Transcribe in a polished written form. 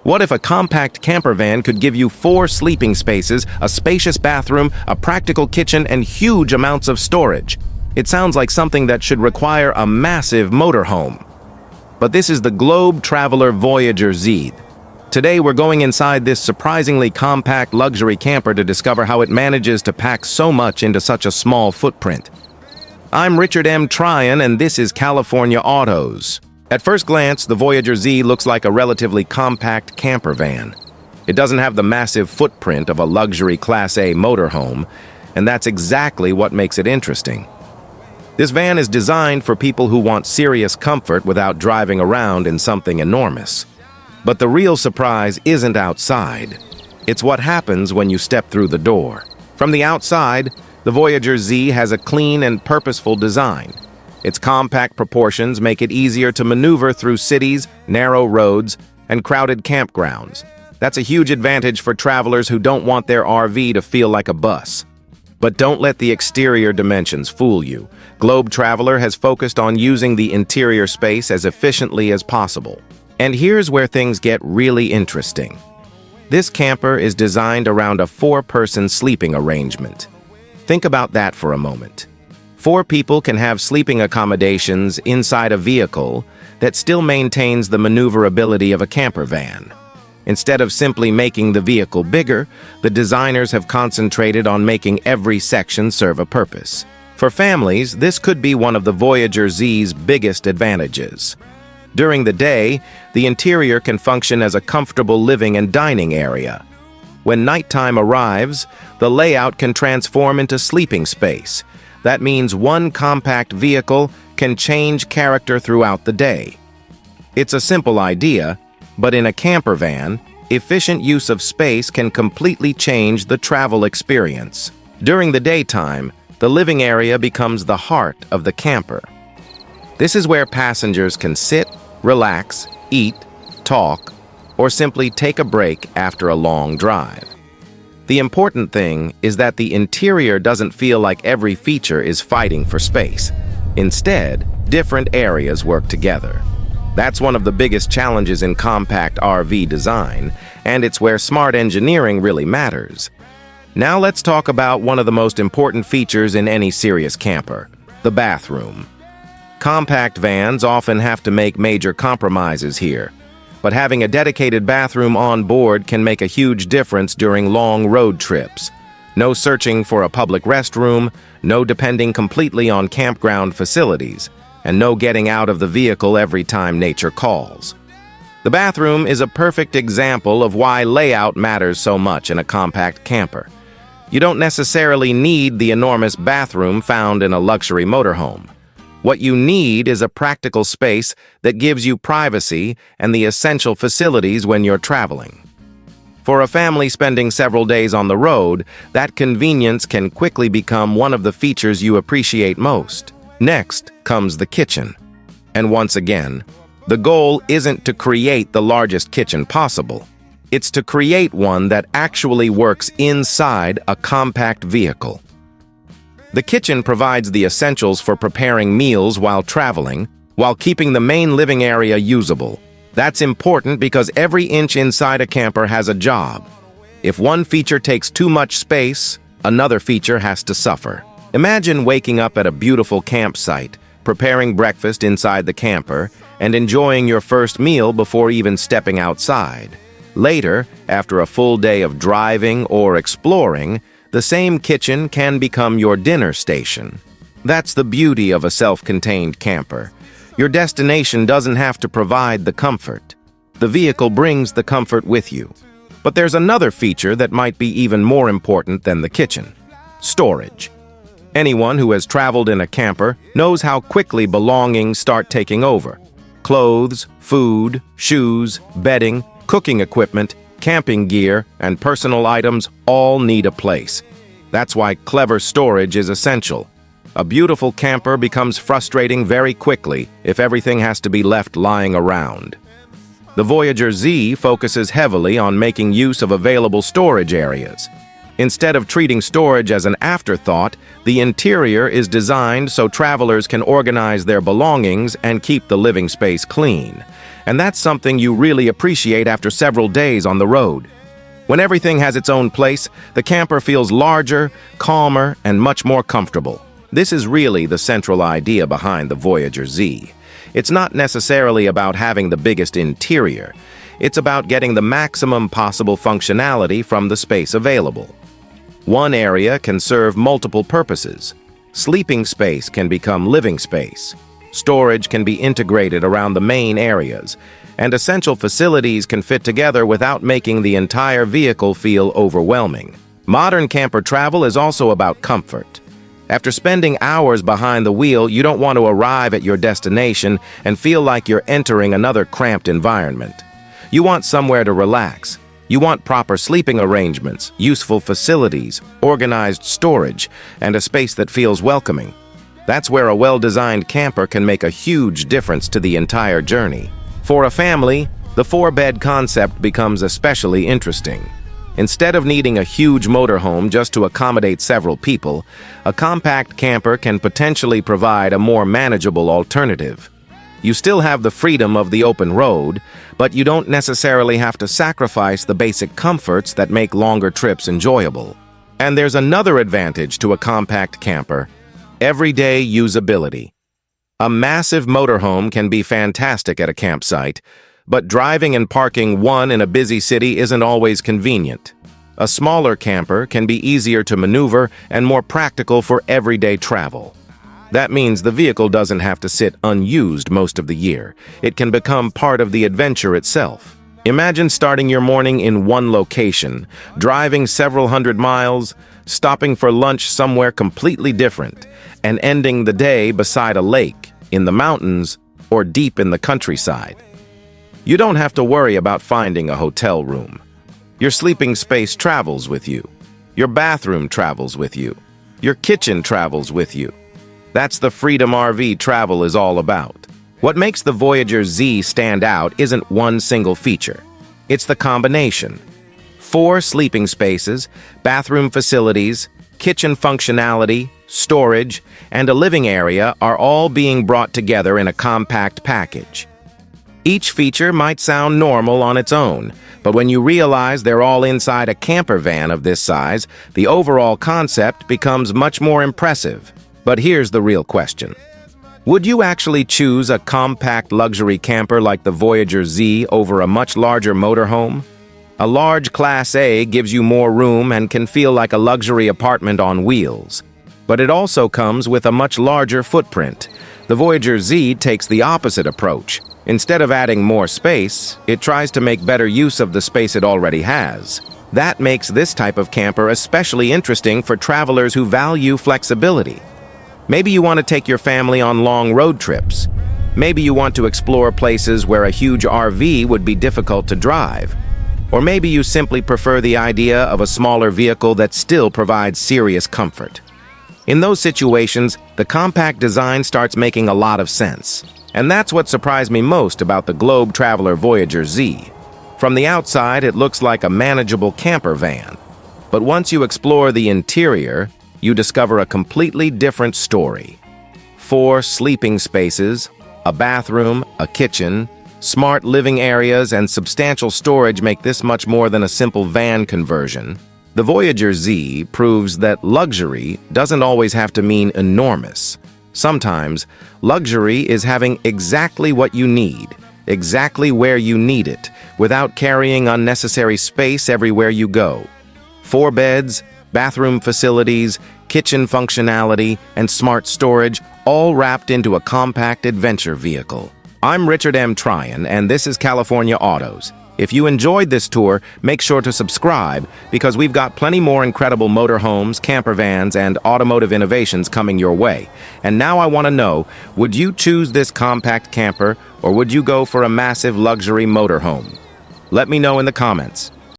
What if a compact camper van could give you 4 sleeping spaces, a spacious bathroom, a practical kitchen, and huge amounts of storage? It sounds like something that should require a massive motorhome. But this is the Globe-Traveller Voyager Z. Today we're going inside this surprisingly compact luxury camper to discover how it manages to pack so much into such a small footprint. I'm Richard M. Tryon, and this is California Autos. At first glance, the Voyager Z looks like a relatively compact camper van. It doesn't have the massive footprint of a luxury Class A motorhome, and that's exactly what makes it interesting. This van is designed for people who want serious comfort without driving around in something enormous. But the real surprise isn't outside. It's what happens when you step through the door. From the outside, the Voyager Z has a clean and purposeful design. Its compact proportions make it easier to maneuver through cities, narrow roads, and crowded campgrounds. That's a huge advantage for travelers who don't want their RV to feel like a bus. But don't let the exterior dimensions fool you. Globe-Traveller has focused on using the interior space as efficiently as possible. And here's where things get really interesting. This camper is designed around a 4-person sleeping arrangement. Think about that for a moment. 4 people can have sleeping accommodations inside a vehicle that still maintains the maneuverability of a camper van. Instead of simply making the vehicle bigger, the designers have concentrated on making every section serve a purpose. For families, this could be one of the Voyager Z's biggest advantages. During the day, the interior can function as a comfortable living and dining area. When nighttime arrives, the layout can transform into sleeping space. That means one compact vehicle can change character throughout the day. It's a simple idea, but in a camper van, efficient use of space can completely change the travel experience. During the daytime, the living area becomes the heart of the camper. This is where passengers can sit, relax, eat, talk, or simply take a break after a long drive. The important thing is that the interior doesn't feel like every feature is fighting for space. Instead, different areas work together. That's one of the biggest challenges in compact RV design, and it's where smart engineering really matters. Now let's talk about one of the most important features in any serious camper, the bathroom. Compact vans often have to make major compromises here, but having a dedicated bathroom on board can make a huge difference during long road trips. No searching for a public restroom, no depending completely on campground facilities, and no getting out of the vehicle every time nature calls. The bathroom is a perfect example of why layout matters so much in a compact camper. You don't necessarily need the enormous bathroom found in a luxury motorhome. What you need is a practical space that gives you privacy and the essential facilities when you're traveling. For a family spending several days on the road, that convenience can quickly become one of the features you appreciate most. Next comes the kitchen. And once again, the goal isn't to create the largest kitchen possible. It's to create one that actually works inside a compact vehicle. The kitchen provides the essentials for preparing meals while traveling, while keeping the main living area usable. That's important because every inch inside a camper has a job. If one feature takes too much space, another feature has to suffer. Imagine waking up at a beautiful campsite, preparing breakfast inside the camper, and enjoying your first meal before even stepping outside. Later, after a full day of driving or exploring, the same kitchen can become your dinner station. That's the beauty of a self-contained camper. Your destination doesn't have to provide the comfort. The vehicle brings the comfort with you. But there's another feature that might be even more important than the kitchen: storage. Anyone who has traveled in a camper knows how quickly belongings start taking over. Clothes, food, shoes, bedding, cooking equipment, camping gear, and personal items all need a place. That's why clever storage is essential. A beautiful camper becomes frustrating very quickly if everything has to be left lying around. The Voyager Z focuses heavily on making use of available storage areas. Instead of treating storage as an afterthought, the interior is designed so travelers can organize their belongings and keep the living space clean. and that's something you really appreciate after several days on the road. When everything has its own place, the camper feels larger, calmer, and much more comfortable. This is really the central idea behind the Voyager Z. It's not necessarily about having the biggest interior. It's about getting the maximum possible functionality from the space available. One area can serve multiple purposes. Sleeping space can become living space. Storage can be integrated around the main areas, and essential facilities can fit together without making the entire vehicle feel overwhelming. Modern camper travel is also about comfort. After spending hours behind the wheel, you don't want to arrive at your destination and feel like you're entering another cramped environment. You want somewhere to relax. You want proper sleeping arrangements, useful facilities, organized storage, and a space that feels welcoming. That's where a well-designed camper can make a huge difference to the entire journey. For a family, the 4-bed concept becomes especially interesting. Instead of needing a huge motorhome just to accommodate several people, a compact camper can potentially provide a more manageable alternative. You still have the freedom of the open road, but you don't necessarily have to sacrifice the basic comforts that make longer trips enjoyable. And there's another advantage to a compact camper: everyday usability. A massive motorhome can be fantastic at a campsite, but driving and parking one in a busy city isn't always convenient. A smaller camper can be easier to maneuver and more practical for everyday travel. That means the vehicle doesn't have to sit unused most of the year. It can become part of the adventure itself. Imagine starting your morning in one location, driving several hundred miles, stopping for lunch somewhere completely different, and ending the day beside a lake, in the mountains, or deep in the countryside. You don't have to worry about finding a hotel room. Your sleeping space travels with you. Your bathroom travels with you. Your kitchen travels with you. That's the freedom RV travel is all about. What makes the Voyager Z stand out isn't one single feature. It's the combination. 4 sleeping spaces, bathroom facilities, kitchen functionality, storage, and a living area are all being brought together in a compact package. Each feature might sound normal on its own, but when you realize they're all inside a camper van of this size, the overall concept becomes much more impressive. But here's the real question. Would you actually choose a compact luxury camper like the Voyager Z over a much larger motorhome? A large Class A gives you more room and can feel like a luxury apartment on wheels. But it also comes with a much larger footprint. The Voyager Z takes the opposite approach. Instead of adding more space, it tries to make better use of the space it already has. That makes this type of camper especially interesting for travelers who value flexibility. Maybe you want to take your family on long road trips. Maybe you want to explore places where a huge RV would be difficult to drive. Or maybe you simply prefer the idea of a smaller vehicle that still provides serious comfort. In those situations, the compact design starts making a lot of sense. And that's what surprised me most about the Globe-Traveller Voyager Z. From the outside, it looks like a manageable camper van. But once you explore the interior, you discover a completely different story. 4 sleeping spaces, a bathroom, a kitchen, smart living areas, and substantial storage make this much more than a simple van conversion. The Voyager Z proves that luxury doesn't always have to mean enormous. Sometimes, luxury is having exactly what you need, exactly where you need it, without carrying unnecessary space everywhere you go. 4 beds, bathroom facilities, kitchen functionality, and smart storage, all wrapped into a compact adventure vehicle. I'm Richard M. Tryon, and this is California Autos. If you enjoyed this tour, make sure to subscribe, because we've got plenty more incredible motorhomes, camper vans, and automotive innovations coming your way. And now I want to know, would you choose this compact camper, or would you go for a massive luxury motorhome? Let me know in the comments.